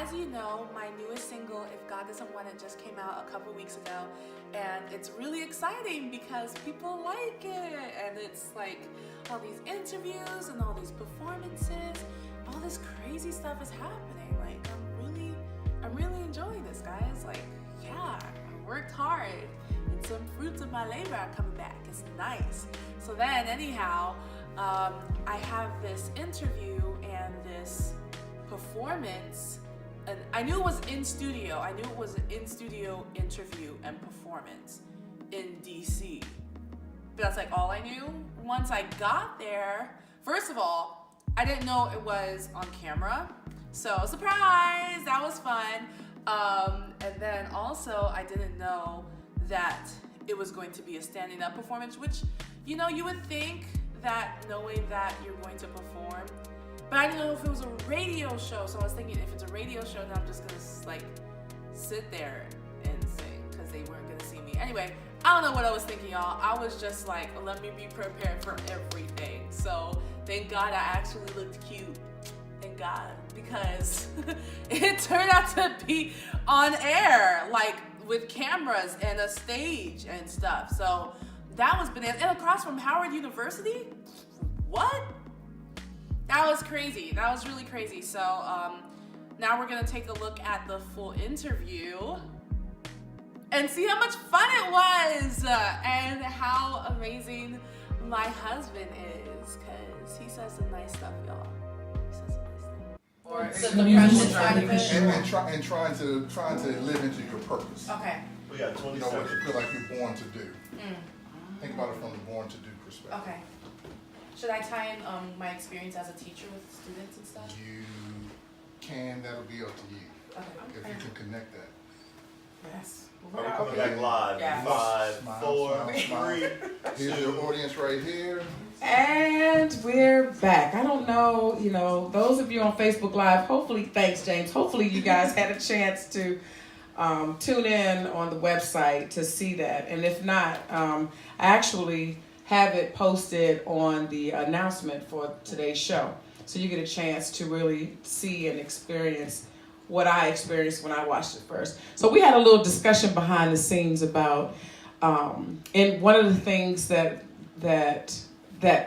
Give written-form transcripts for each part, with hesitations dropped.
as you know, my newest single, If God Doesn't Want It, just came out a couple weeks ago. And it's really exciting because people like it. And it's like all these interviews and all these performances, all this crazy stuff is happening. Like, I'm really enjoying this, guys. Like, yeah, I worked hard and some fruits of my labor are coming back. It's nice. So then anyhow, I have this interview and this performance, and I knew it was in studio. I knew it was an in-studio interview and performance in DC. But that's like all I knew. Once I got there, first of all, I didn't know it was on camera. So surprise, that was fun. And then also I didn't know that it was going to be a standing up performance, which, you know, you would think that knowing that you're going to perform, but I didn't know if it was a radio show. So I was thinking, if it's a radio show, then I'm just gonna like sit there and sing because they weren't gonna see me. Anyway, I don't know what I was thinking, y'all. I was just like, let me be prepared for everything. So thank God I actually looked cute. Thank God, because it turned out to be on air, like with cameras and a stage and stuff. So that was bananas. And across from Howard University? What? That was crazy. That was really crazy. So now we're going to take a look at the full interview and see how much fun it was and how amazing my husband is, because he says some nice stuff, y'all. He says some nice stuff. Or the depression side of it. And trying to live into your purpose. Okay. We got 20 You know, what seconds. you feel like you're born to do. Think about it from the born to do perspective. Okay. Should I tie in my experience as a teacher with students and stuff? You can, that'll be up to you. Okay. If you can connect that. Yes. Are we coming back live? Yeah. 5, Smile, 4, smile, 3, Here's your audience right here. And we're back. I don't know, you know, those of you on Facebook Live, hopefully, thanks James, hopefully you guys had a chance to tune in on the website to see that. And if not, I actually have it posted on the announcement for today's show. So you get a chance to really see and experience what I experienced when I watched it first. So we had a little discussion behind the scenes about, and one of the things that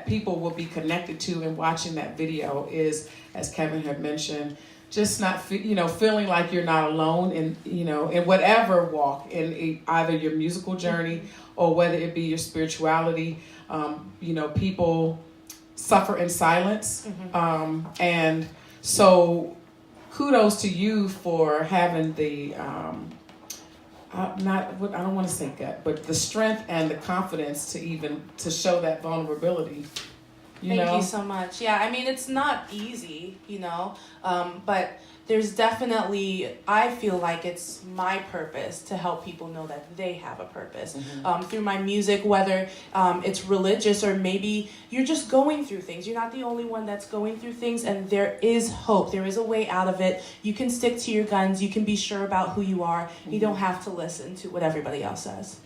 people will be connected to in watching that video is, as Kevin had mentioned, just not feeling like you're not alone in in whatever walk, in either your musical journey or whether it be your spirituality. People suffer in silence, and so kudos to you for having the I don't want to say gut, but the strength and the confidence to show that vulnerability. Thank you so much. Yeah, I mean, it's not easy, but there's definitely, I feel like it's my purpose to help people know that they have a purpose. Through my music, whether it's religious or maybe you're just going through things. You're not the only one that's going through things, and there is hope. There is a way out of it. You can stick to your guns. You can be sure about who you are. You don't have to listen to what everybody else says.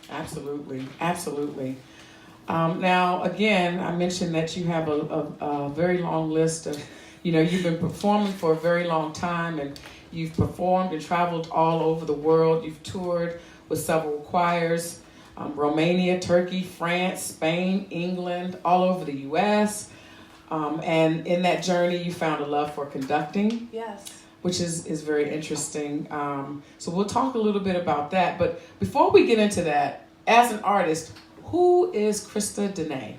Absolutely. Absolutely. Now, again, I mentioned that you have a very long list of, you've been performing for a very long time, and you've performed and traveled all over the world. You've toured with several choirs, Romania, Turkey, France, Spain, England, all over the U.S. And in that journey, you found a love for conducting. Yes. Which is very interesting. So we'll talk a little bit about that. But before we get into that, as an artist, who is Christa Deana?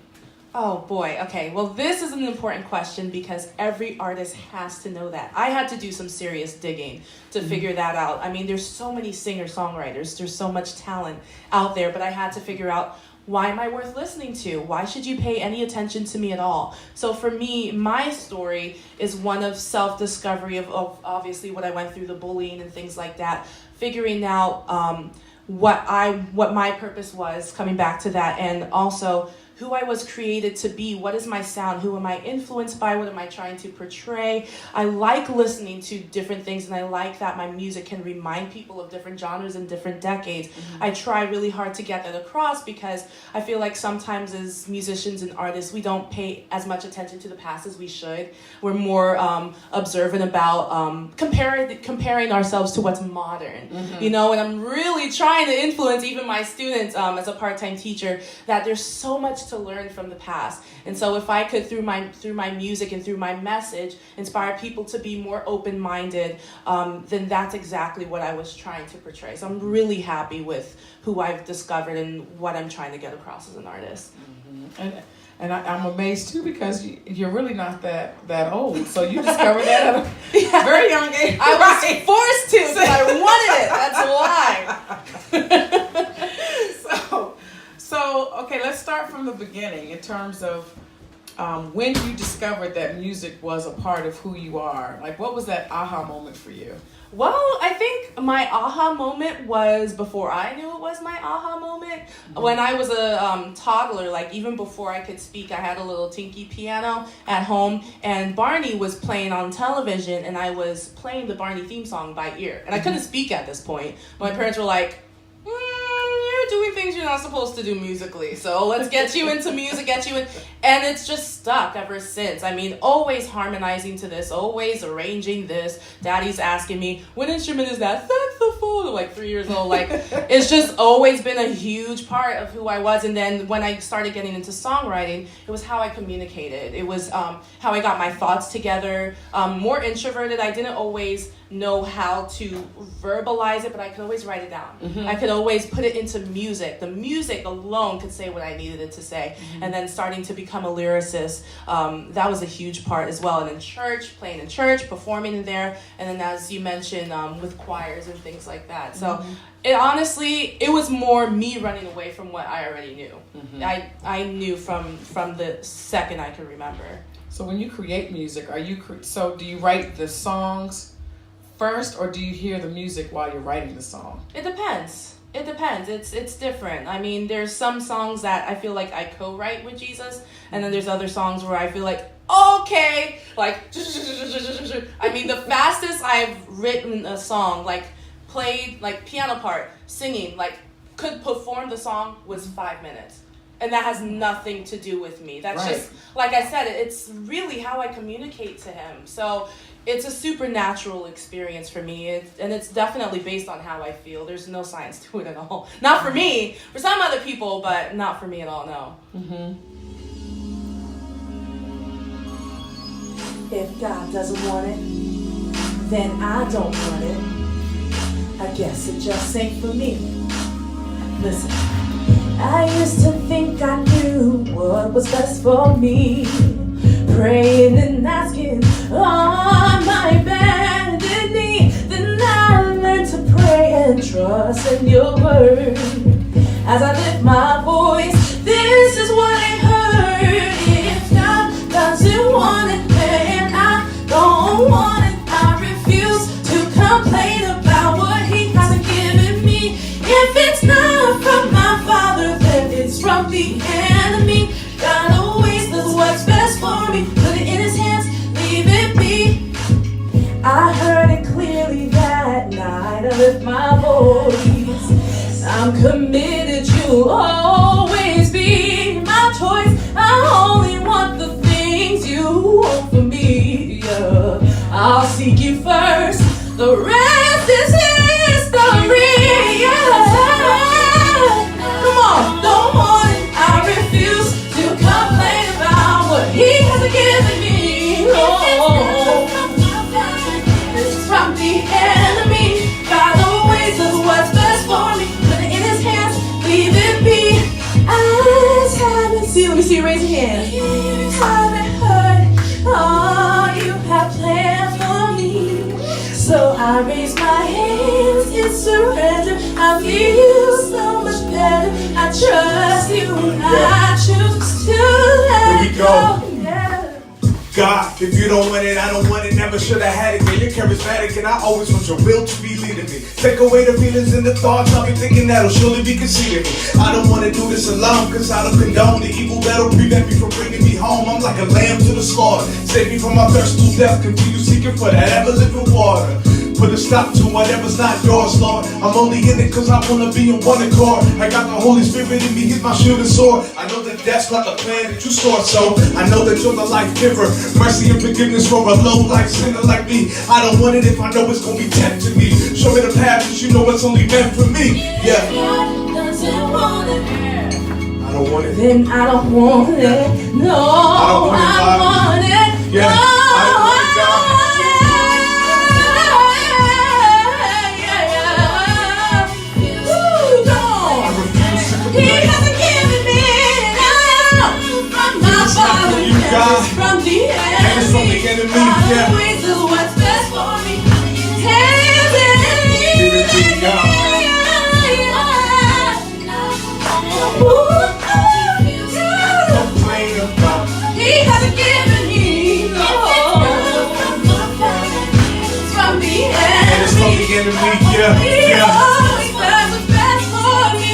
Oh boy, okay. Well, this is an important question because every artist has to know that. I had to do some serious digging to figure that out. I mean, there's so many singer-songwriters. There's so much talent out there, but I had to figure out, why am I worth listening to? Why should you pay any attention to me at all? So for me, my story is one of self-discovery of obviously what I went through, the bullying and things like that, figuring out what my purpose was, coming back to that, and also who I was created to be. What is my sound? Who am I influenced by? What am I trying to portray? I like listening to different things, and I like that my music can remind people of different genres and different decades. I try really hard to get that across because I feel like sometimes as musicians and artists, we don't pay as much attention to the past as we should. We're more observant about comparing ourselves to what's modern, you know, and I'm really trying to influence even my students as a part-time teacher that there's so much to learn from the past. And so if I could, through my music and through my message, inspire people to be more open-minded, then that's exactly what I was trying to portray. So I'm really happy with who I've discovered and what I'm trying to get across as an artist. And I'm amazed too because you're really not that old. So you discovered that at a very young age. I was forced to because I wanted it. That's why. So okay, let's start from the beginning in terms of when you discovered that music was a part of who you are. Like, what was that aha moment for you? Well, I think my aha moment was before I knew it was my aha moment. When I was a toddler, like even before I could speak, I had a little tinky piano at home, and Barney was playing on television, and I was playing the Barney theme song by ear. And I couldn't speak at this point. My parents were like, you're doing things you're not supposed to do musically, so let's get you into music, and it's just stuck ever since. I mean, always harmonizing to this, always arranging this. Daddy's asking me, what instrument is that? Saxophone. I'm like 3 years old. Like, it's just always been a huge part of who I was. And then when I started getting into songwriting, it was how I communicated. It was how I got my thoughts together. More introverted. I didn't always know how to verbalize it, but I could always write it down. I could always put it into music. The music alone could say what I needed it to say. And then starting to become a lyricist, that was a huge part as well. And in church, playing in church, performing in there, and then as you mentioned, with choirs and things like that. So it was more me running away from what I already knew. I knew from the second I could remember. So when you create music, do you write the songs first, or do you hear the music while you're writing the song? It depends. It's different. I mean, there's some songs that I feel like I co-write with Jesus, and then there's other songs where I feel like, okay, like, I mean, the fastest I've written a song, like, played, like, piano part, singing, like, could perform the song was 5 minutes. And that has nothing to do with me. That's just, like I said, it's really how I communicate to him. So it's a supernatural experience for me. And it's definitely based on how I feel. There's no science to it at all. Not for me. For some other people, but not for me at all, no. If God doesn't want it, then I don't want it. I guess it just ain't for me. Listen. I used to think I knew what was best for me, praying and asking on my bended knee. Then I learned to pray and trust in your word. As I lift my voice, this is what I heard. If God doesn't want it, then I don't want it. I refuse to complain about what he hasn't given me. If it's not from my Father, then it's from the enemy. God always does what's best for me. Put it in his hands, leave it be. I heard it clearly that night. I lift my voice. I'm committed, you'll always be my choice. I only want the things you want for me. Yeah. I'll seek you first. The rest is history. Yeah. Come on, don't want it. I refuse to complain about what he hasn't given me. Oh, it's from the enemy. God always does what's best for me. Put it in his hands, leave it be. Eyes haven't seen. Let me see you raise your hand. Ears haven't heard all you have planned for me. So I raise my hands in surrender. I feel so much better. I trust you. I choose to let Here we go. Yeah. God, if you don't want it, I don't want it. Never should have had it. Yeah, you're charismatic, and I always want your will to be leading me. Take away the feelings and the thoughts. I'll be thinking that'll surely be conceding me. I don't want to do this alone, cause I don't condone the evil that'll prevent me from bringing me home. I'm like a lamb to the slaughter. Save me from my thirst to death. Continue seeking for that ever-living water. Put a stop to whatever's not yours, Lord. I'm only in it cause I wanna be in one accord. I got the Holy Spirit in me, he's my shield and sword. I know that that's not the plan that you stored, so I know that you're the life giver. Mercy and forgiveness for a low life sinner like me. I don't want it if I know it's gonna be tempting me. Show me the path cause you know it's only meant for me. Yeah. God doesn't want it, I don't want it. then I don't want it. No, I want it. Yeah. No, I don't want it, God. He hasn't given me enough from my Father, God. from the And it's from the enemy. enemy, God yeah. always do what's best for me. Hands Give it to God. Complain about He hasn't given me no from the enemy. and it's from the enemy, yeah, He yeah. always does what's best for me.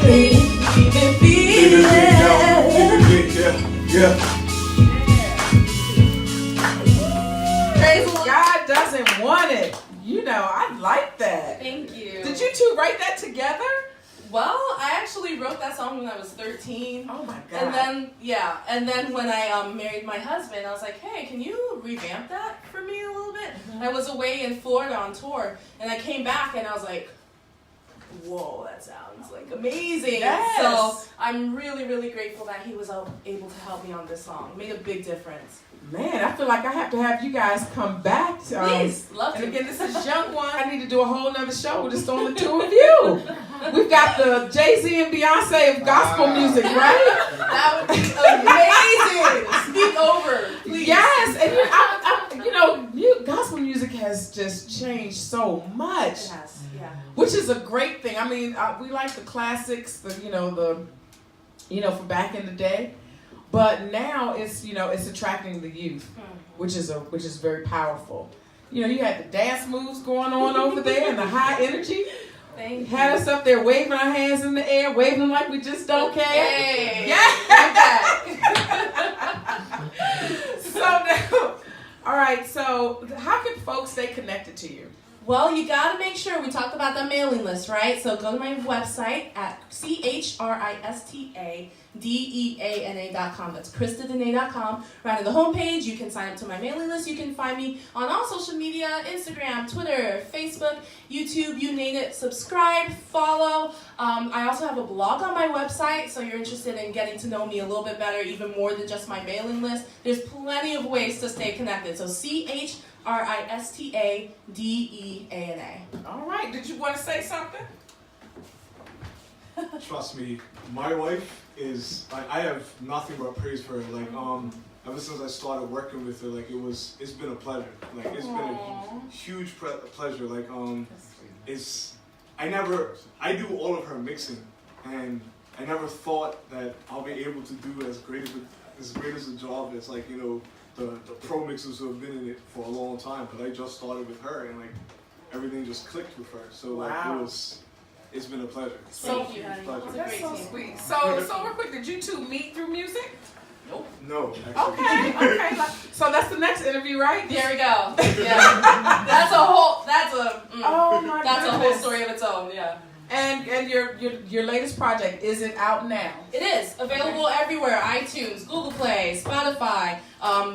Even Give it to God. Give it to, yeah, yeah. Praise the Lord. God doesn't want it. You know, I like that. Thank you. Did you two write that together? Well, I actually wrote that song when I was 13. Oh my God. And then when I married my husband, I was like, hey, can you revamp that for me a little bit? I was away in Florida on tour, and I came back and I was like, whoa, that sounds like amazing. Yes. So I'm really, really grateful that he was able to help me on this song. It made a big difference. Man, I feel like I have to have you guys come back. Please, love And to. again, this is Young One. I need to do a whole nother show just on the two of you. We've got the Jay-Z and Beyonce of gospel music, right? That would be amazing. Speak over, please. Yes, and you know, gospel music has just changed so much, Yes, yeah. which is a great thing. I mean, we like the classics, for back in the day, but now it's attracting the youth, which is very powerful. You know, you had the dance moves going on over there and the high energy. Thank you. Had us up there waving our hands in the air, waving them like we just don't care. Yay. So now, all right. So how can folks stay connected to you? Well, you gotta make sure, we talked about the mailing list, right? So go to my website at ChristaDeana.com. That's ChristaDeana.com. Right on the homepage, you can sign up to my mailing list. You can find me on all social media, Instagram, Twitter, Facebook, YouTube, you name it. Subscribe, follow. I also have a blog on my website, so you're interested in getting to know me a little bit better, even more than just my mailing list. There's plenty of ways to stay connected. So ChristaDeana. All right. Did you want to say something? Trust me, my wife is like, I have nothing but praise for her. Like ever since I started working with her, like it's been a pleasure. Like it's been a huge pleasure. Like I do all of her mixing, and I never thought that I'll be able to do as great as a job as like the pro mixers who have been in it for a long time. But I just started with her, and like everything just clicked with her. So like Wow. it's been a pleasure. It's been So a huge cute. pleasure. That's so sweet. So real quick, did you two meet through music? No, actually. Okay. So that's the next interview, right? There we go. Yeah. That's a whole goodness. story of its own, yeah. And your latest project, is it out now? It is available everywhere: iTunes, Google Play, Spotify,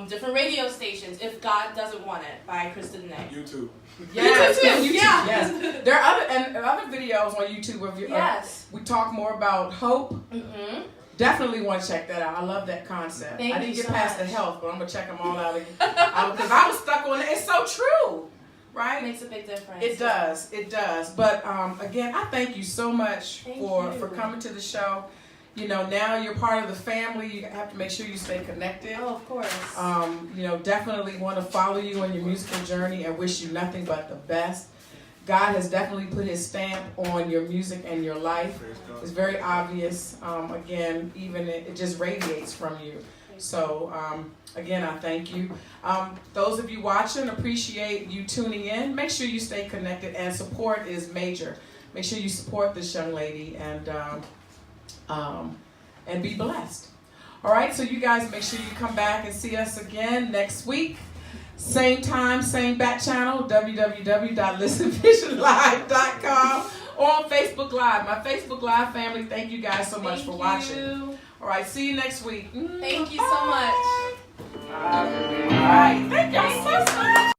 different radio stations. If God Doesn't Want It by Christa Deana. YouTube. Yes, YouTube, yeah. Yes. There are other videos on YouTube of your. Yes. We talk more about hope. Mm-hmm. Definitely want to check that out. I love that concept. Thank I didn't you get so past much. the health, but I'm gonna check them all out again because I was stuck on it. It's so true, It right? makes a big difference. It does. It does. But again, I thank you so much Thank for you. coming to the show. You know, now you're part of the family. You have to make sure you stay connected. Oh, of course. Definitely want to follow you on your musical journey and wish you nothing but the best. God has definitely put his stamp on your music and your life. Praise God. It's very obvious. Again, even it just radiates from you. So again, I thank you. Those of you watching, appreciate you tuning in. Make sure you stay connected, and support is major. Make sure you support this young lady and be blessed. All right, so you guys make sure you come back and see us again next week. Same time, same back channel, www.listenvisionlive.com, or on Facebook Live. My Facebook Live family, thank you guys so much for watching. All right, see you next week. Thank you so much. All right, thank y'all so much.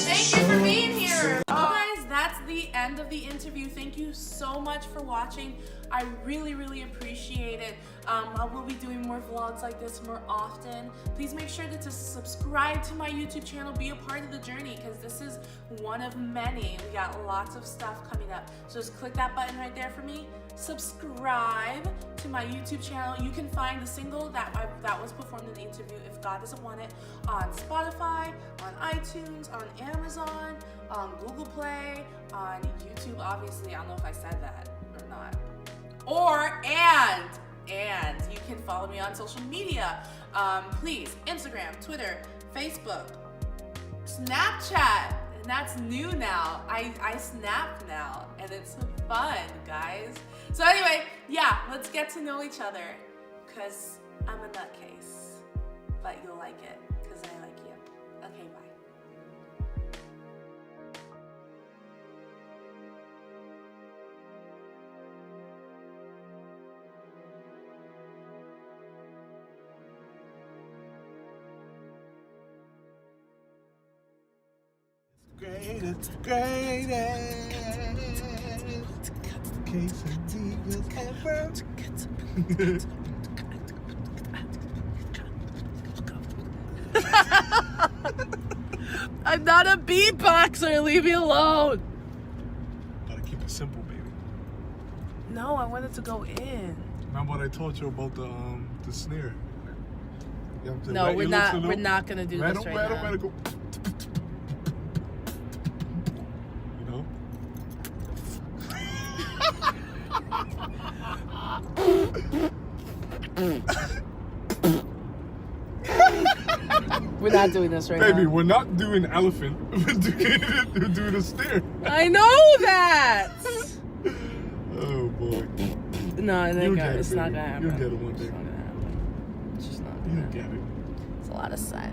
Thank you for being here. Well, guys, that's the end of the interview. Thank you so much for watching. I really, really appreciate it. I will be doing more vlogs like this more often. Please make sure to subscribe to my YouTube channel. Be a part of the journey, because this is one of many. We got lots of stuff coming up. So just click that button right there for me. Subscribe to my YouTube channel. You can find the single that was performed in the interview, If God Doesn't Want It, on Spotify, on iTunes, on Amazon, on Google Play, on YouTube, obviously. I don't know if I said that or not. And you can follow me on social media. Please, Instagram, Twitter, Facebook, Snapchat. And that's new now. I snap now, and it's fun, guys. So anyway, yeah, let's get to know each other, because I'm a nutcase. But you'll like it, because I like you. Okay, bye. Greatest quesadillas ever. I'm not a beatboxer. Leave me alone. Gotta keep it simple, baby. No, I wanted to go in. Remember what I told you about the snare? You have to No, wet we're your not. lips a We're little. not gonna do this right now. Go. You know. We're not doing this right Baby, now. we're not doing elephant. We're doing a snare. I know that. Oh boy. No, You'll get it's it, not baby. gonna happen. You'll get it one day. It's not gonna happen. It's just not. You'll get it. It's a lot of sun.